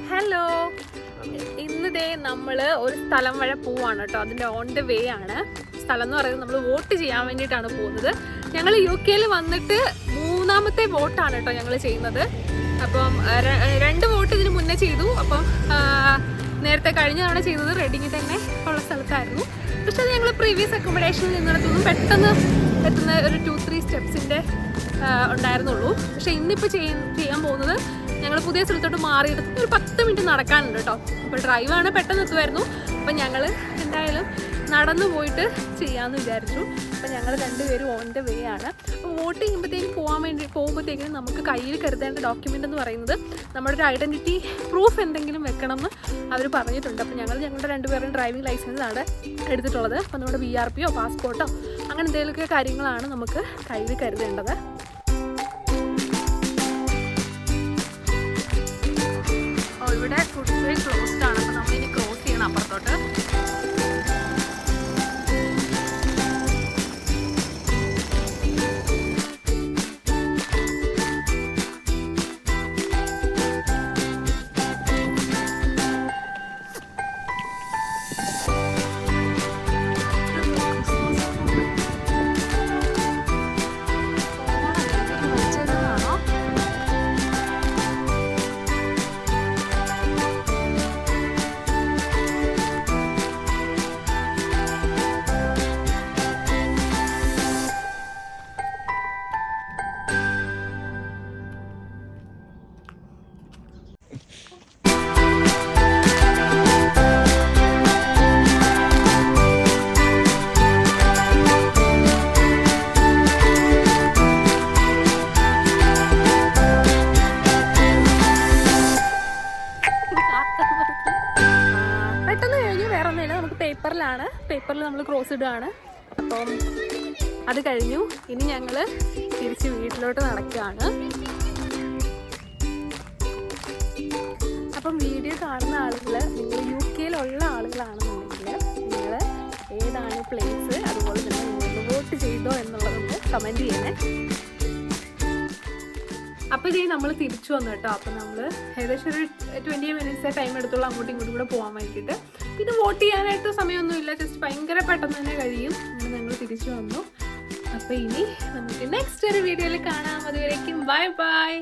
Hello, ഇന്നതേ നമ്മൾ ഒരു സ്ഥലം വഴി പോവാണ് കേട്ടോ. അതിൻ്റെ ഓൺ ദ വേ ആണ്. സ്ഥലം എന്ന് പറയുന്നത് നമ്മൾ വോട്ട് ചെയ്യാൻ വേണ്ടിയിട്ടാണ് പോകുന്നത്. ഞങ്ങൾ UK വന്നിട്ട് 3ാമത്തെ വോട്ടാണ് കേട്ടോ ഞങ്ങൾ ചെയ്യുന്നത്. അപ്പം 2 വോട്ട് ഇതിന് മുന്നേ ചെയ്തു. അപ്പം നേരത്തെ കഴിഞ്ഞ തവണ ചെയ്തത് റെഡിങ്ങിൽ തന്നെ ഉള്ള സ്ഥലത്തായിരുന്നു. പക്ഷെ അത് ഞങ്ങൾ പ്രീവിയസ് അക്കോമഡേഷനിൽ നിന്നിടത്തൊന്നും പെട്ടെന്ന് എത്തുന്ന ഒരു 2-3 സ്റ്റെപ്സിൻ്റെ ഉണ്ടായിരുന്നുള്ളൂ. പക്ഷേ ഇന്നിപ്പോൾ ചെയ്യാൻ പോകുന്നത് ഞങ്ങൾ പുതിയ സ്ഥലത്തോട്ട് മാറിയെടുത്ത് ഒരു 10 മിനിറ്റ് നടക്കാനുണ്ട് കേട്ടോ. അപ്പോൾ ഡ്രൈവാണ്, പെട്ടെന്ന് എത്തുമായിരുന്നു. അപ്പം ഞങ്ങൾ എന്തായാലും നടന്നു പോയിട്ട് ചെയ്യാമെന്ന് വിചാരിച്ചു. അപ്പം ഞങ്ങൾ 2 പേരും ഓൺ ദ വേ ആണ്. അപ്പോൾ വോട്ട് പോകുമ്പോഴത്തേക്കും നമുക്ക് കയ്യിൽ കരുതേണ്ട ഡോക്യുമെൻ്റ് എന്ന് പറയുന്നത് നമ്മുടെ ഒരു ഐഡൻറ്റിറ്റി പ്രൂഫ് എന്തെങ്കിലും വെക്കണമെന്ന് അവർ പറഞ്ഞിട്ടുണ്ട്. അപ്പോൾ ഞങ്ങളുടെ 2 പേരുടെയും ഡ്രൈവിംഗ് ലൈസൻസ് ആണ് എടുത്തിട്ടുള്ളത്. അപ്പോൾ നമ്മുടെ BRPയോ പാസ്പോർട്ടോ അങ്ങനെ എന്തെങ്കിലുമൊക്കെ കാര്യങ്ങളാണ് നമുക്ക് കയ്യിൽ കരുതേണ്ടത്. ഇവിടെ ഫുഡ് വേ ക്ലോസ്ഡ് ആണ്. അപ്പോൾ നമ്മളിനി ക്രോസ് ചെയ്യണം അപ്പുറത്തോട്ട്. പേപ്പറിൽ നമ്മൾ ക്രോസ് ഇടുകയാണ്. അപ്പം അത് കഴിഞ്ഞു. ഇനി ഞങ്ങൾ തിരിച്ച് വീട്ടിലോട്ട് നടക്കുകയാണ്. അപ്പം വീഡിയോ കാണുന്ന ആളുകൾ നിങ്ങൾ UK ആളുകളാണെന്നുണ്ടെങ്കിൽ നിങ്ങൾ ഏതാണ് പ്ലേസ്, അതുപോലെ തന്നെ നിങ്ങൾ വോട്ട് ചെയ്തോ എന്നുള്ളതൊന്ന് കമൻറ്റ് ചെയ്യണേ. അപ്പോൾ ഇതേ നമ്മൾ തിരിച്ചു വന്നു കേട്ടോ. അപ്പോൾ നമ്മൾ ഏകദേശം ഒരു 20 മിനിറ്റ്സ് ടൈം എടുത്തുള്ള അങ്ങോട്ടും ഇങ്ങോട്ടും കൂടെ പോകാൻ വേണ്ടിയിട്ട്. പിന്നെ വോട്ട് ചെയ്യാനായിട്ട് സമയമൊന്നുമില്ല, ജസ്റ്റ് ഭയങ്കര പെട്ടെന്ന് തന്നെ കഴിയും. അങ്ങനെ ഞങ്ങൾ തിരിച്ചു വന്നു. അപ്പോൾ ഇനി നമുക്ക് നെക്സ്റ്റ് ഒരു വീഡിയോയിൽ കാണാം. അതുവരേക്കും ബൈ ബൈ.